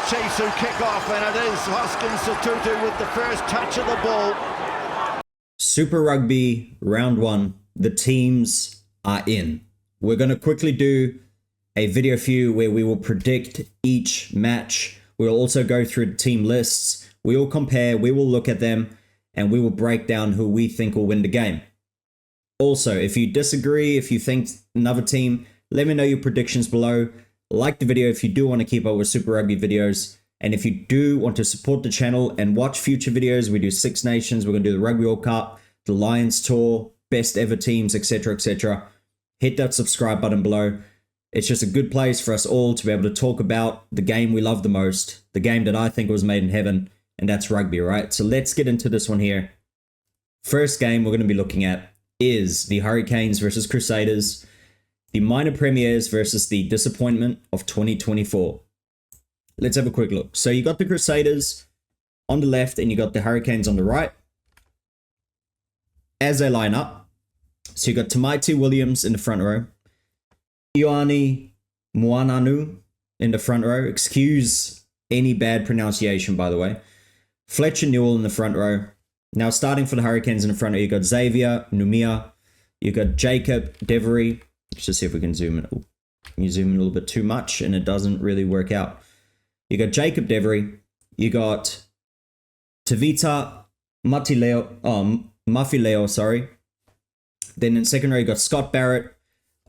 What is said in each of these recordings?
Chisu kick off, and it is Hoskins Sotutu with the first touch of the ball. Super Rugby round 1. The teams are in. We're going to quickly do a video for you where we will predict each match. We'll also go through the team lists. We will compare, we will look at them, and we will break down who we think will win the game. Also, if you disagree, if you think another team, let me know your predictions below. Like the video if you do want to keep up with Super Rugby videos. And if you do want to support the channel and watch future videos, we do Six Nations, we're going to do the Rugby World Cup, the Lions Tour, best ever teams, etc., etc. Hit that subscribe button below. It's just a good place for us all to be able to talk about the game we love the most, the game that I think was made in heaven, and that's rugby, right? So let's get into this one here. First game we're going to be looking at is the Hurricanes versus Crusaders, the minor premiers versus the disappointment of 2024. Let's have a quick look. So you got the Crusaders on the left and you got the Hurricanes on the right as they line up. So you got Tamaiti Williams in the front row, Ioane Moananu in the front row. Excuse any bad pronunciation, by the way. Fletcher Newell in the front row. Now starting for the Hurricanes in the front row, you got Xavier Numia, you got Jacob Devery. Let's just see if we can zoom in. Ooh, you zoom in a little bit too much and it doesn't really work out. You got Jacob Devery, you got Tavita Mafileo, sorry. Then in second row, you got Scott Barrett,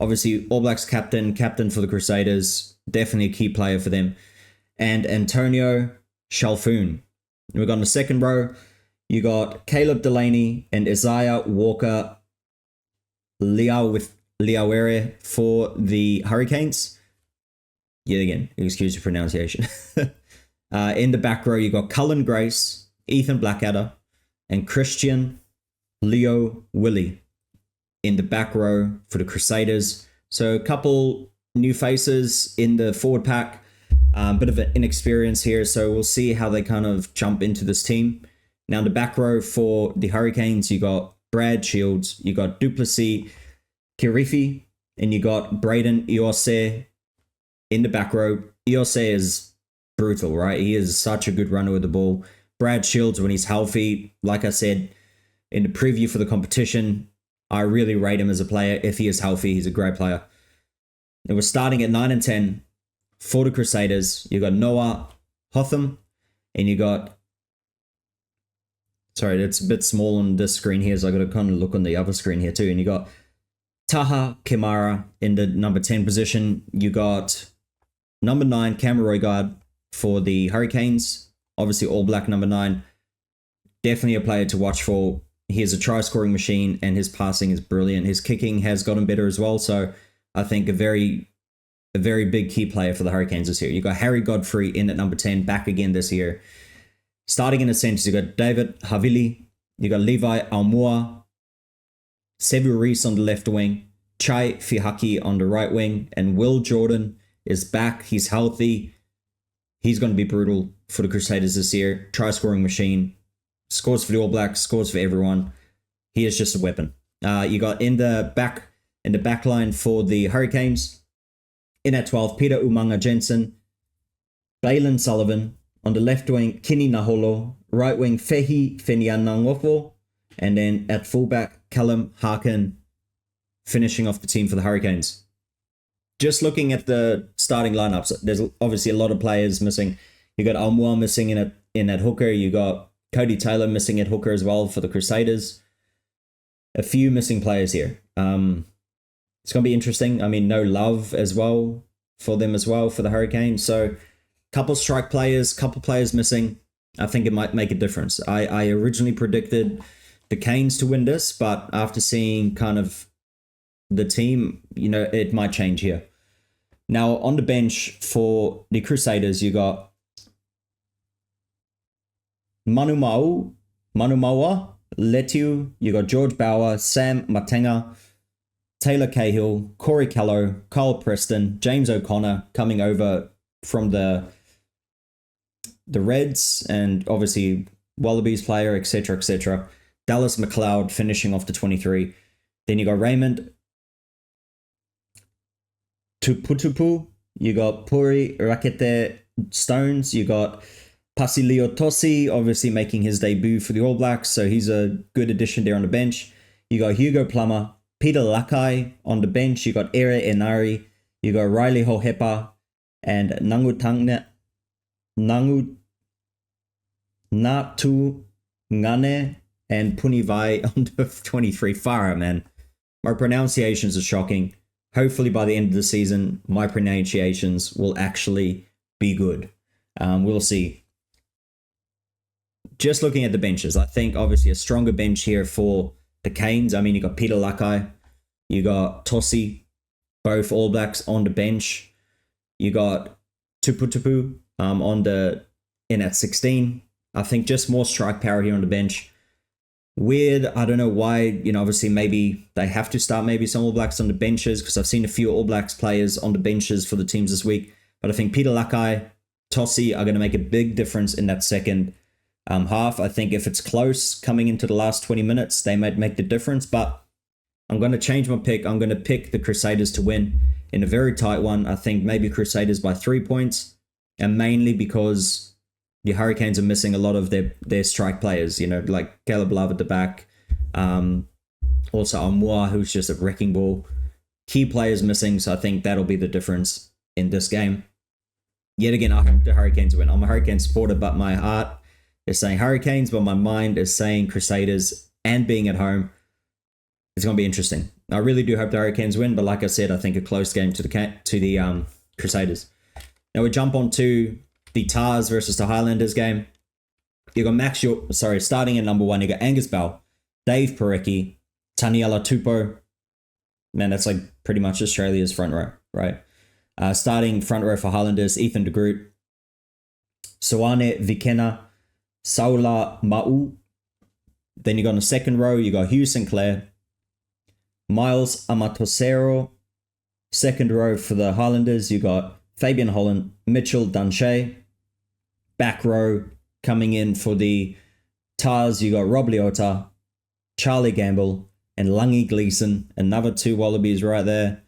obviously All Blacks captain for the Crusaders, definitely a key player for them. And Antonio Chalfoun. We've got in the second row, you got Caleb Delaney and Isaiah Walker Liawere for the Hurricanes. Yet again, excuse the pronunciation. In the back row, you got Cullen Grace, Ethan Blackadder, and Christian Leo Willie in the back row for the Crusaders. So a couple new faces in the forward pack. Bit of an inexperience here, so we'll see how they kind of jump into this team. Now in the back row for the Hurricanes, you got Brad Shields, you got Duplessis Kirifi, and you got Braden Iose in the back row. Iose is brutal, right? He is such a good runner with the ball. Brad Shields, when he's healthy, like I said in the preview for the competition, I really rate him as a player. If he is healthy, he's a great player. And we're starting at 9 and 10 for the Crusaders. You got Noah Hotham, and you got... Sorry, it's a bit small on this screen here, so I got to kind of look on the other screen here too. And you got Taha Kimara in the number 10 position. You got number 9, Cam Roigard for the Hurricanes. Obviously, All Black number 9. Definitely a player to watch for. He is a try-scoring machine, and his passing is brilliant. His kicking has gotten better as well, so I think a very big key player for the Hurricanes this year. You got Harry Godfrey in at number 10, back again this year. Starting in the centers, you got David Havili, you got Levi Aumua, Sevu Reese on the left wing, Chai Fihaki on the right wing, and Will Jordan is back. He's healthy. He's going to be brutal for the Crusaders this year. Try-scoring machine. Scores for the All Blacks, scores for everyone. He is just a weapon. You got in the back line for the Hurricanes, in at 12, Peter Umanga Jensen, Baylan Sullivan. On the left wing, Kini Naholo. Right wing, Fehi Fenianangofo. And then at fullback, Callum Harkin, finishing off the team for the Hurricanes. Just looking at the starting lineups, there's obviously a lot of players missing. You got Almoa missing in at hooker. You got Cody Taylor missing at hooker as well for the Crusaders. A few missing players here. It's going to be interesting. I mean, no Love as well for them as well for the Hurricanes. So couple strike players, couple players missing. I think it might make a difference. I originally predicted the Canes to win this, but after seeing kind of the team, you know, it might change here. Now, on the bench for the Crusaders, you got Manu Maua, Letiu, you got George Bauer, Sam Matenga, Taylor Cahill, Corey Callow, Kyle Preston, James O'Connor coming over from the Reds, and obviously Wallabies player, etc., etc. Dallas McLeod finishing off the 23. Then you got Raymond Tuputupu, you got Puri Rakete Stones. You got Pasilio Tosi, obviously making his debut for the All Blacks, so he's a good addition there on the bench. You got Hugo Plummer, Peter Lakai on the bench. You got Ere Enari. You got Riley Hohepa and Natu Ngane and Punivai on the 23. Farah, man. My pronunciations are shocking. Hopefully by the end of the season, my pronunciations will actually be good. We'll see. Just looking at the benches, I think obviously a stronger bench here for the Canes. I mean, you got Peter Lakai, you got Tosi, both All Blacks on the bench. You got Tupu in at 16. I think just more strike power here on the bench. Weird. I don't know why, obviously maybe they have to start maybe some All Blacks on the benches, because I've seen a few All Blacks players on the benches for the teams this week. But I think Peter Lakai, Tosi are going to make a big difference in that second half. I think if it's close coming into the last 20 minutes, they might make the difference. But I'm going to change my pick. I'm going to pick the Crusaders to win in a very tight one. I think maybe Crusaders by 3 points, and mainly because the Hurricanes are missing a lot of their strike players, like Caleb Love at the back. Also Amua, who's just a wrecking ball. Key players missing, so I think that'll be the difference in this game. Yet again, I hope the Hurricanes win. I'm a Hurricane supporter, but my heart is saying Hurricanes, but my mind is saying Crusaders, and being at home, it's going to be interesting. I really do hope the Hurricanes win, but like I said, I think a close game to the Crusaders. Now we jump on to the Tahs versus the Highlanders game. You got starting at number 1, you got Angus Bell, Dave Parecki, Taniela Tupou. Man, that's like pretty much Australia's front row, right? Starting front row for Highlanders, Ethan de Groot, Soane Vikena, Saula Ma'u. Then you got in the second row, you got Hugh Sinclair, Miles Amatosero. Second row for the Highlanders, you got Fabian Holland, Mitchell Dunshea. Back row coming in for the Tahs, you got Rob Leota, Charlie Gamble, and Lungy Gleeson. Another 2 Wallabies right there.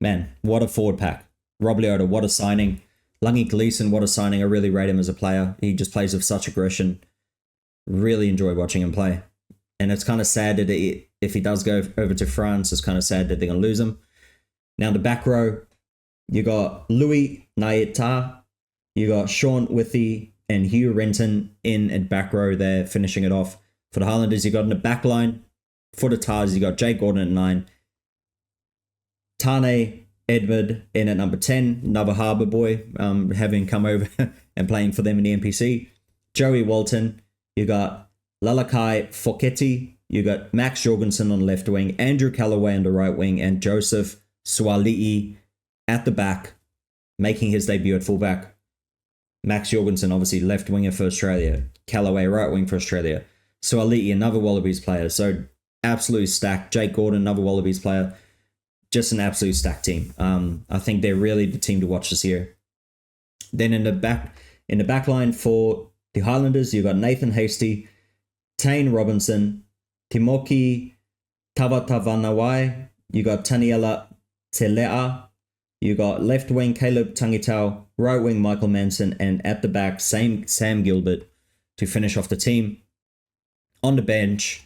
Man, what a forward pack. Rob Leota, what a signing. Lungy Gleeson, what a signing. I really rate him as a player. He just plays with such aggression. Really enjoy watching him play. And it's kind of sad that if he does go over to France, it's kind of sad that they're going to lose him. Now the back row, you got Louis Naita, you got Sean Withy and Hugh Renton in at back row there, finishing it off. For the Highlanders, you got in the back line. For the Tahs, you got Jake Gordon at 9. Tane Edward in at number 10, another Harbour boy, having come over and playing for them in the NPC. Joey Walton, you got Lalakai Foketti, you got Max Jorgensen on the left wing, Andrew Callaway on the right wing, and Joseph Swali'i at the back, making his debut at fullback. Max Jorgensen, obviously left winger for Australia. Callaway, right wing for Australia. Swali'i, another Wallabies player. So absolutely stacked. Jake Gordon, another Wallabies player. Just an absolute stacked team. I think they're really the team to watch this year. Then in the back line for the Highlanders, you've got Nathan Hasty, Tane Robinson, Timoki Tavatavanawai, you got Taniela Telea, you got left wing Caleb Tangitau, right wing Michael Manson, and at the back Sam Gilbert to finish off the team. On the bench,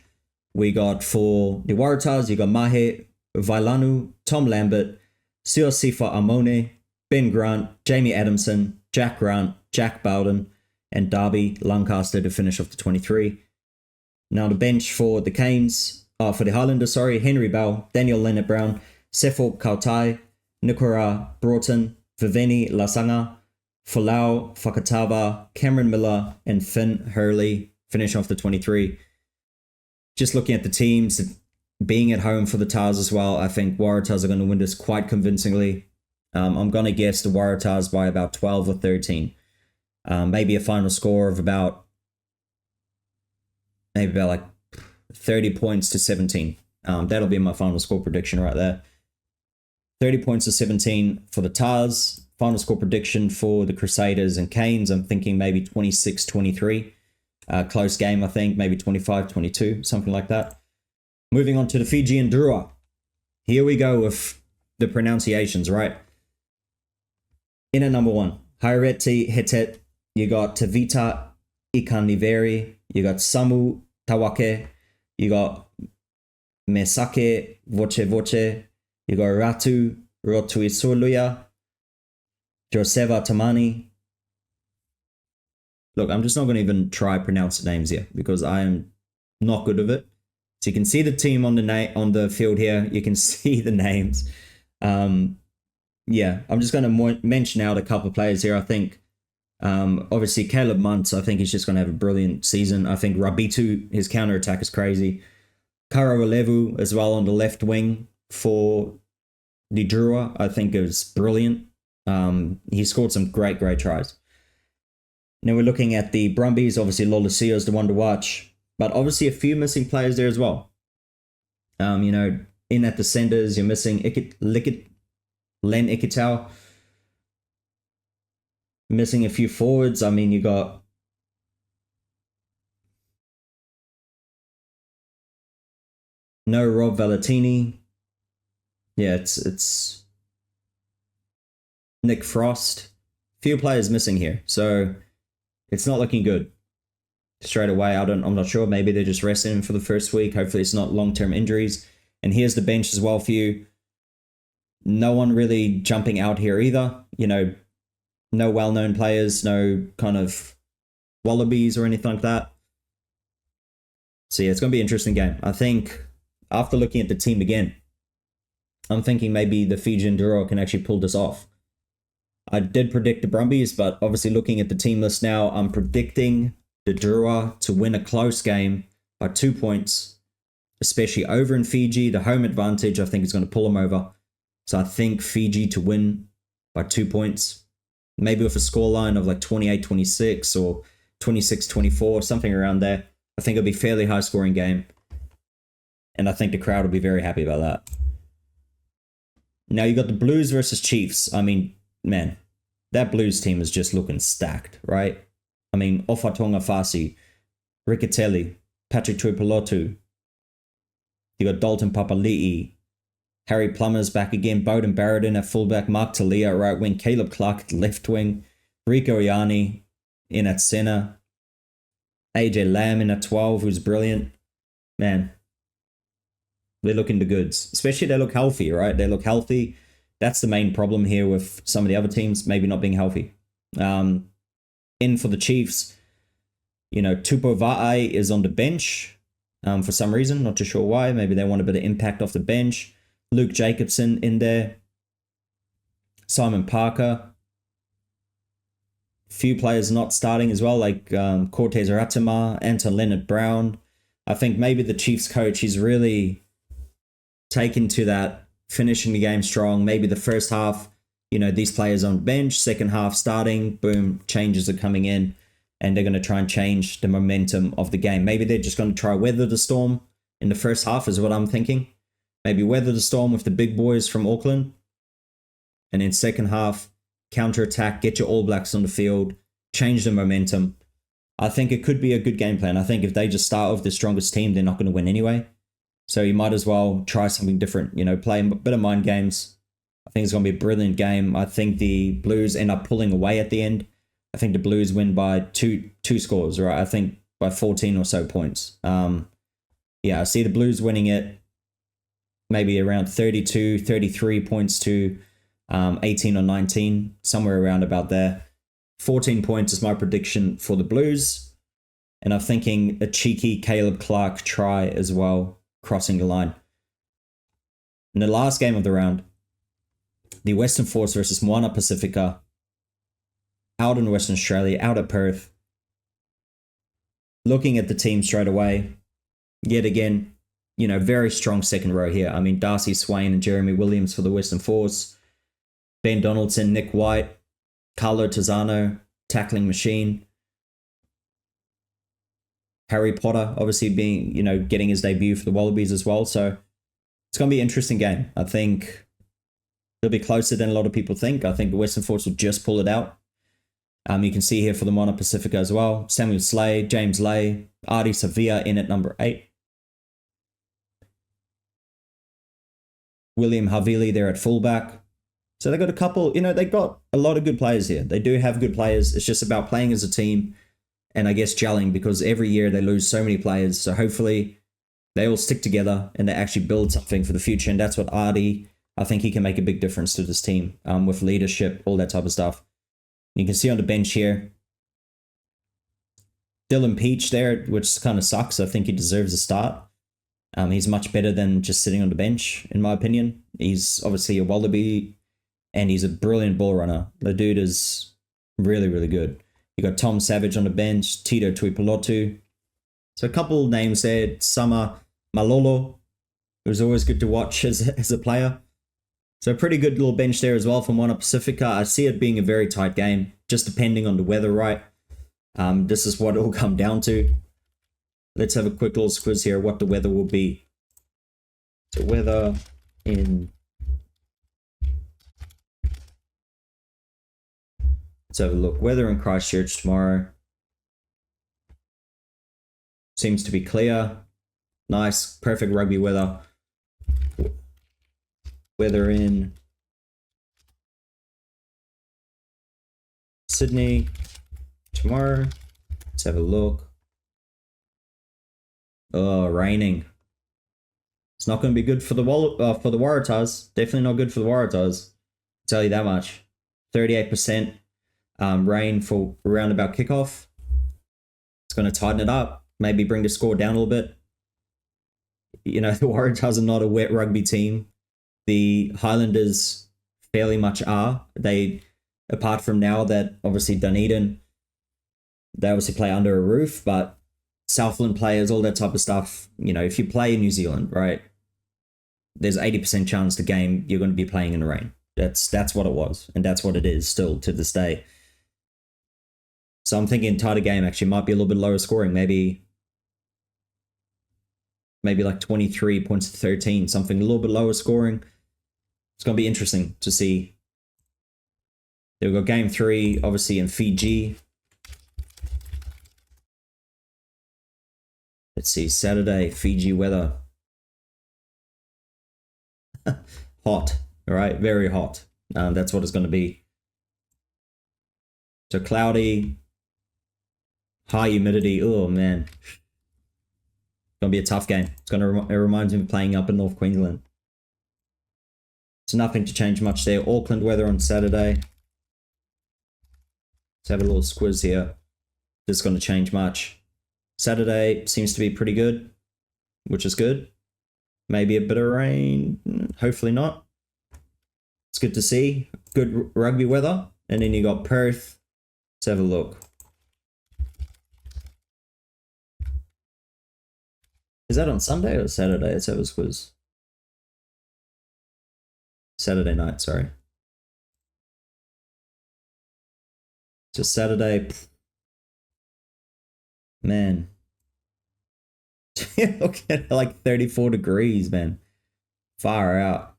we got for the Waratahs, you got Mahe Vailanu, Tom Lambert, Siosifa Amone, Ben Grant, Jamie Adamson, Jack Grant, Jack Bowden, and Darby Lancaster to finish off the 23. Now the bench for the for the Highlanders, Henry Bell, Daniel Leonard-Brown, Sefo Kautai, Nikora Broughton, Viveni Lasanga, Folau Fakatava, Cameron Miller, and Finn Hurley finish off the 23. Just looking at the teams, being at home for the Tahs as well, I think Waratahs are going to win this quite convincingly. I'm going to guess the Waratahs by about 12 or 13. Maybe a final score of about 30 points to 17. That'll be my final score prediction right there. 30 points to 17 for the Tahs. Final score prediction for the Crusaders and Canes, I'm thinking maybe 26-23. Close game, I think, maybe 25-22, something like that. Moving on to the Fijian Drua. Here we go with the pronunciations, right? In at number 1, Haireti Hetet, you got Tavita Ikaniveri, you got Samu Tawake, you got Mesake Voce Voce, you got Ratu Rotuisuluya, Joseva Tamani. Look, I'm just not going to even try pronounce the names here because I am not good at it. So you can see the team on the field here. You can see the names. Yeah, I'm just going to mention out a couple of players here. I think, obviously, Caleb Muntz, I think he's just going to have a brilliant season. I think Rabitu, his counter-attack is crazy. Karawalevu as well on the left wing for the Drua, I think is brilliant. He scored some great tries. Now we're looking at the Brumbies. Obviously, Lolosio is the one to watch. But obviously a few missing players there as well. In at the centers, you're missing Len Ikitau. Missing a few forwards. I mean, you got no Rob Valentini. Yeah, it's Nick Frost. Few players missing here. So it's not looking good. Straight away, I'm not sure. Maybe they're just resting him for the first week. Hopefully it's not long-term injuries. And here's the bench as well for you. No one really jumping out here either. No well-known players, no kind of wallabies or anything like that. So yeah, it's going to be an interesting game. I think after looking at the team again, I'm thinking maybe the Fijian Drua can actually pull this off. I did predict the Brumbies, but obviously looking at the team list now, I'm predicting the Drua to win a close game by 2 points, especially over in Fiji. The home advantage, I think, is going to pull them over. So I think Fiji to win by 2 points, maybe with a scoreline of like 28-26 or 26-24, something around there. I think it'll be a fairly high-scoring game, and I think the crowd will be very happy about that. Now you got the Blues versus Chiefs. I mean, man, that Blues team is just looking stacked, right? I mean, Ofatonga Fasi, Riccatelli, Patrick Tuipulotu. You got Dalton Papali'i, Harry Plummer's back again, Bowden Barrett at fullback, Mark Talia at right wing, Caleb Clark at left wing, Rico Iani in at center, AJ Lamb in at 12, who's brilliant. Man, they're looking the goods. Especially they look healthy, right? They look healthy. That's the main problem here with some of the other teams, maybe not being healthy. In for the Chiefs, Tupo Va'ai is on the bench for some reason. Not too sure why. Maybe they want a bit of impact off the bench. Luke Jacobson in there. Simon Parker. Few players not starting as well, like Cortez Ratima, Anton Leonard Brown. I think maybe the Chiefs coach, he's really taken to that, finishing the game strong. Maybe the first half, these players on bench, second half starting, boom, changes are coming in, and they're going to try and change the momentum of the game. Maybe they're just going to try weather the storm in the first half is what I'm thinking. Maybe weather the storm with the big boys from Auckland, and then second half, counter-attack, get your All Blacks on the field, change the momentum. I think it could be a good game plan. I think if they just start with the strongest team, they're not going to win anyway. So you might as well try something different, play a bit of mind games. I think it's going to be a brilliant game. I think the Blues end up pulling away at the end. I think the Blues win by two scores, right? I think by 14 or so points. I see the Blues winning it maybe around 32, 33 points to 18 or 19, somewhere around about there. 14 points is my prediction for the Blues. And I'm thinking a cheeky Caleb Clark try as well, crossing the line. In the last game of the round, the Western Force versus Moana Pacifica, out in Western Australia, out at Perth. Looking at the team straight away, yet again, very strong second row here. I mean, Darcy Swain and Jeremy Williams for the Western Force, Ben Donaldson, Nick White, Carlo Tizano, tackling machine. Harry Potter, obviously being, getting his debut for the Wallabies as well. So it's going to be an interesting game. I think it'll be closer than a lot of people think. I think the Western Force will just pull it out. You can see here for the Moana Pacifica as well. Samuel Slade, James Lay, Artie Sevilla in at number 8. William Havili there at fullback. So they got a couple, you know, they got a lot of good players here. They do have good players. It's just about playing as a team and I guess gelling, because every year they lose so many players. So hopefully they all stick together and they actually build something for the future. And that's what Artie, I think he can make a big difference to this team with leadership, all that type of stuff. You can see on the bench here, Dylan Peach there, which kind of sucks. I think he deserves a start. He's much better than just sitting on the bench, in my opinion. He's obviously a Wallaby and he's a brilliant ball runner. The dude is really, really good. You got Tom Savage on the bench, Tito Tuipulotu. So a couple names there. Summer Malolo, it was always good to watch as a player. So a pretty good little bench there as well from Moana Pacifica. I see it being a very tight game, just depending on the weather, right? This is what it will come down to. Let's have a quick little quiz here, what the weather will be. So weather in... Let's have a look. Weather in Christchurch tomorrow. Seems to be clear. Nice, perfect rugby weather. Weather in Sydney tomorrow. Let's have a look. Oh, raining. It's not going to be good for the Waratahs. Definitely not good for the Waratahs. I'll tell you that much. 38% rain for around about kickoff. It's going to tighten it up. Maybe bring the score down a little bit. You know, the Waratahs are not a wet rugby team. The Highlanders fairly much are. They, apart from now that obviously Dunedin, they obviously play under a roof, but Southland players, all that type of stuff, you know, if you play in New Zealand, right, there's 80% chance the game you're going to be playing in the rain. That's what it was, and that's what it is still to this day. So I'm thinking tighter game actually might be a little bit lower scoring, maybe like 23 points to 13, something a little bit lower scoring. It's going to be interesting to see. We've got game 3, obviously in Fiji. Let's see, Saturday, Fiji weather. Hot, all right, very hot. That's what it's going to be. So cloudy, high humidity. Oh, man. It's going to be a tough game. It reminds me of playing up in North Queensland. So nothing to change much there. Auckland weather on Saturday. Let's have a little squiz here. This is going to change much. Saturday seems to be pretty good, which is good. Maybe a bit of rain. Hopefully not. It's good to see. Good rugby weather. And then you got Perth. Let's have a look. Is that on Sunday or Saturday? Let's have a squiz. Saturday night, sorry. Just Saturday. Man. Look at it, like 34 degrees, man. Far out.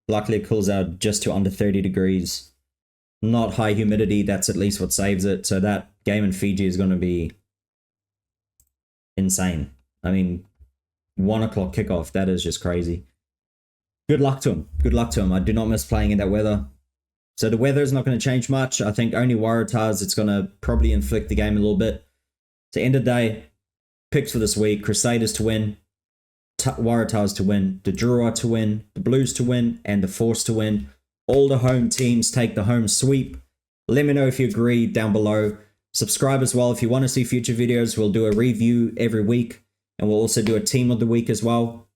Luckily it cools out just to under 30 degrees. Not high humidity, that's at least what saves it. So that game in Fiji is going to be insane. I mean, 1 o'clock kickoff, that is just crazy. Good luck to him. Good luck to him. I do not miss playing in that weather. So the weather is not going to change much. I think only Waratahs, it's going to probably inflict the game a little bit. So end of the day, picks for this week, Crusaders to win, Waratahs to win, the Drua to win, the Blues to win, and the Force to win. All the home teams take the home sweep. Let me know if you agree down below. Subscribe as well if you want to see future videos. We'll do a review every week, and we'll also do a team of the week as well.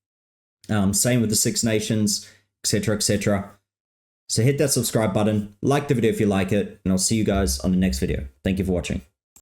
Same with the Six Nations, etc., etc. So hit that subscribe button, like the video if you like it, and I'll see you guys on the next video. Thank you for watching.